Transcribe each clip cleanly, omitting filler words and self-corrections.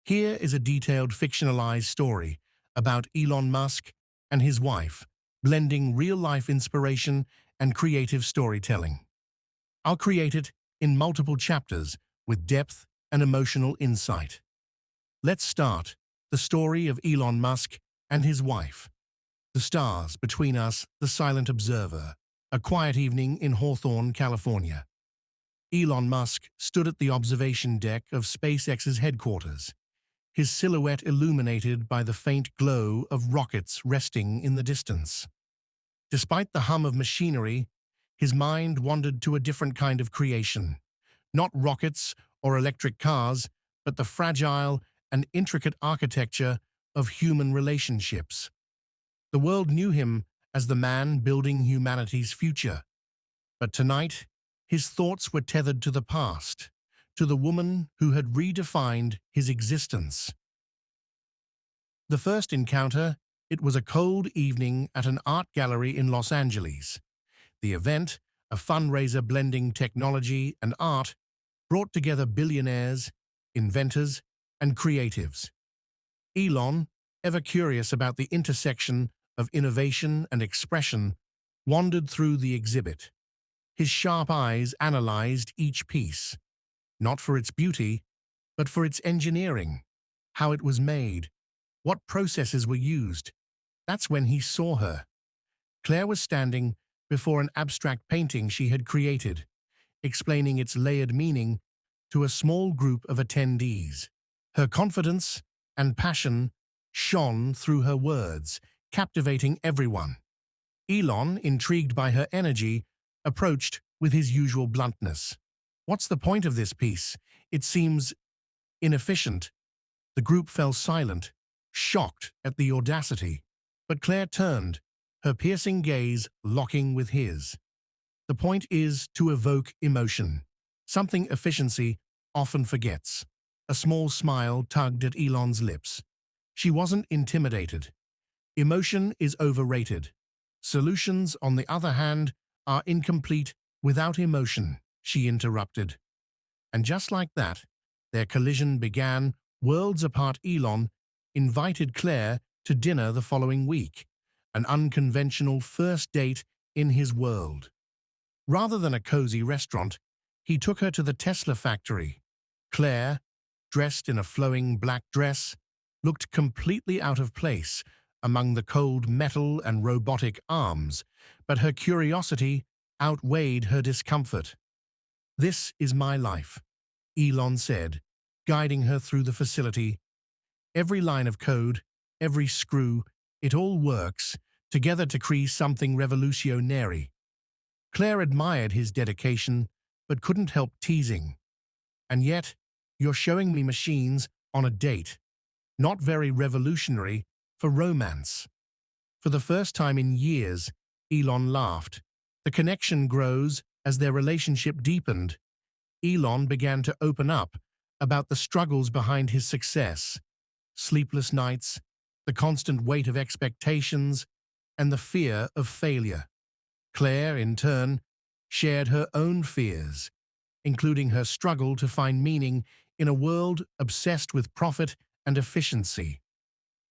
Here is a detailed fictionalized story about Elon Musk and his wife, blending real-life inspiration and creative storytelling. I'll create it in multiple chapters with depth and emotional insight. Let's start the story of Elon Musk and his wife. The stars between us, the silent observer. A quiet evening in Hawthorne, California. Elon Musk stood at the observation deck of SpaceX's headquarters, his silhouette illuminated by the faint glow of rockets resting in the distance. Despite the hum of machinery, his mind wandered to a different kind of creation. Not rockets or electric cars, but the fragile and intricate architecture of human relationships. The world knew him as the man building humanity's future. But tonight, his thoughts were tethered to the past, to the woman who had redefined his existence. The first encounter, it was a cold evening at an art gallery in Los Angeles. The event, a fundraiser blending technology and art, brought together billionaires, inventors, and creatives. Elon, ever curious about the intersection of innovation and expression, wandered through the exhibit. His sharp eyes analyzed each piece, not for its beauty, but for its engineering, how it was made, what processes were used. That's when he saw her. Claire was standing before an abstract painting she had created, explaining its layered meaning to a small group of attendees. Her confidence and passion shone through her words, captivating everyone. Elon, intrigued by her energy, approached with his usual bluntness. "What's the point of this piece? It seems inefficient." The group fell silent, shocked at the audacity. But Claire turned, her piercing gaze locking with his. "The point is to evoke emotion, something efficiency often forgets." A small smile tugged at Elon's lips. She wasn't intimidated. Emotion is overrated. Solutions, on the other hand, are incomplete without emotion, she interrupted. And just like that, their collision began worlds apart. Elon invited Claire to dinner the following week, an unconventional first date in his world. Rather than a cozy restaurant, he took her to the Tesla factory. Claire, dressed in a flowing black dress, looked completely out of place among the cold metal and robotic arms, but her curiosity outweighed her discomfort. "This is my life," Elon said, guiding her through the facility. "Every line of code, every screw, it all works together to create something revolutionary." Claire admired his dedication, but couldn't help teasing. "And yet, you're showing me machines on a date. Not very revolutionary for romance." For the first time in years, Elon laughed. The connection grows as their relationship deepened. Elon began to open up about the struggles behind his success, sleepless nights, the constant weight of expectations, and the fear of failure. Claire, in turn, shared her own fears, including her struggle to find meaning in a world obsessed with profit and efficiency.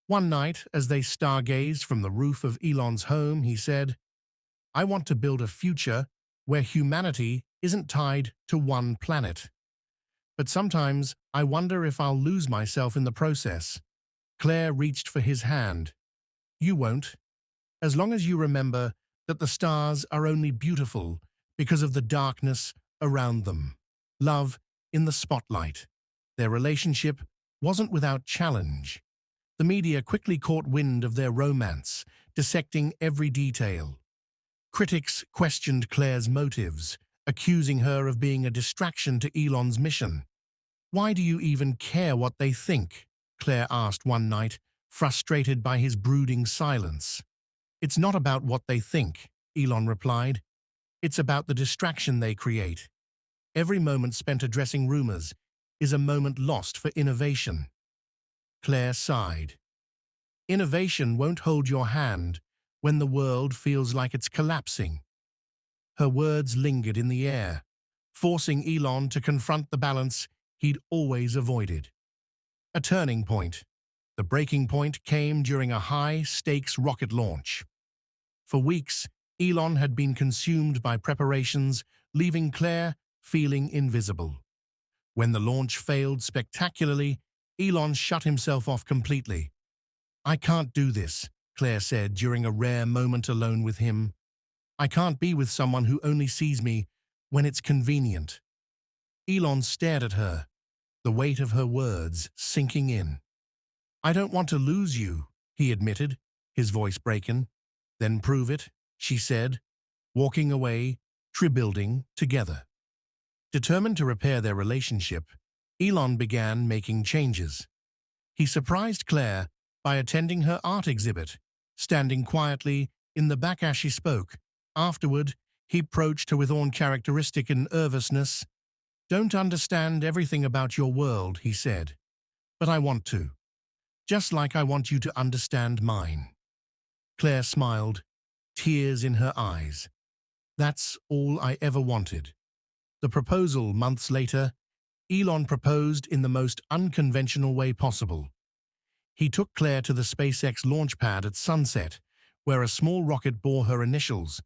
One night, as they stargazed from the roof of Elon's home, he said, "I want to build a future where humanity isn't tied to one planet. But sometimes I wonder if I'll lose myself in the process." Claire reached for his hand. "You won't, as long as you remember that the stars are only beautiful because of the darkness around them." Love in the spotlight. Their relationship wasn't without challenge. The media quickly caught wind of their romance, dissecting every detail. Critics questioned Claire's motives, accusing her of being a distraction to Elon's mission. "Why do you even care what they think?" Claire asked one night, frustrated by his brooding silence. "It's not about what they think," Elon replied. "It's about the distraction they create. Every moment spent addressing rumors is a moment lost for innovation." Claire sighed. "Innovation won't hold your hand when the world feels like it's collapsing." Her words lingered in the air, forcing Elon to confront the balance he'd always avoided. A turning point. The breaking point came during a high-stakes rocket launch. For weeks, Elon had been consumed by preparations, leaving Claire feeling invisible. When the launch failed spectacularly, Elon shut himself off completely. "I can't do this," Claire said during a rare moment alone with him. "I can't be with someone who only sees me when it's convenient." Elon stared at her, the weight of her words sinking in. "I don't want to lose you," he admitted, his voice breaking. "Then prove it," she said, walking away, rebuilding together. Determined to repair their relationship, Elon began making changes. He surprised Claire by attending her art exhibit, standing quietly in the back as she spoke. Afterward, he approached her with uncharacteristic nervousness. "Don't understand everything about your world," he said, "but I want to. Just like I want you to understand mine." Claire smiled, tears in her eyes. "That's all I ever wanted." The proposal months later, Elon proposed in the most unconventional way possible. He took Claire to the SpaceX launch pad at sunset, where a small rocket bore her initials,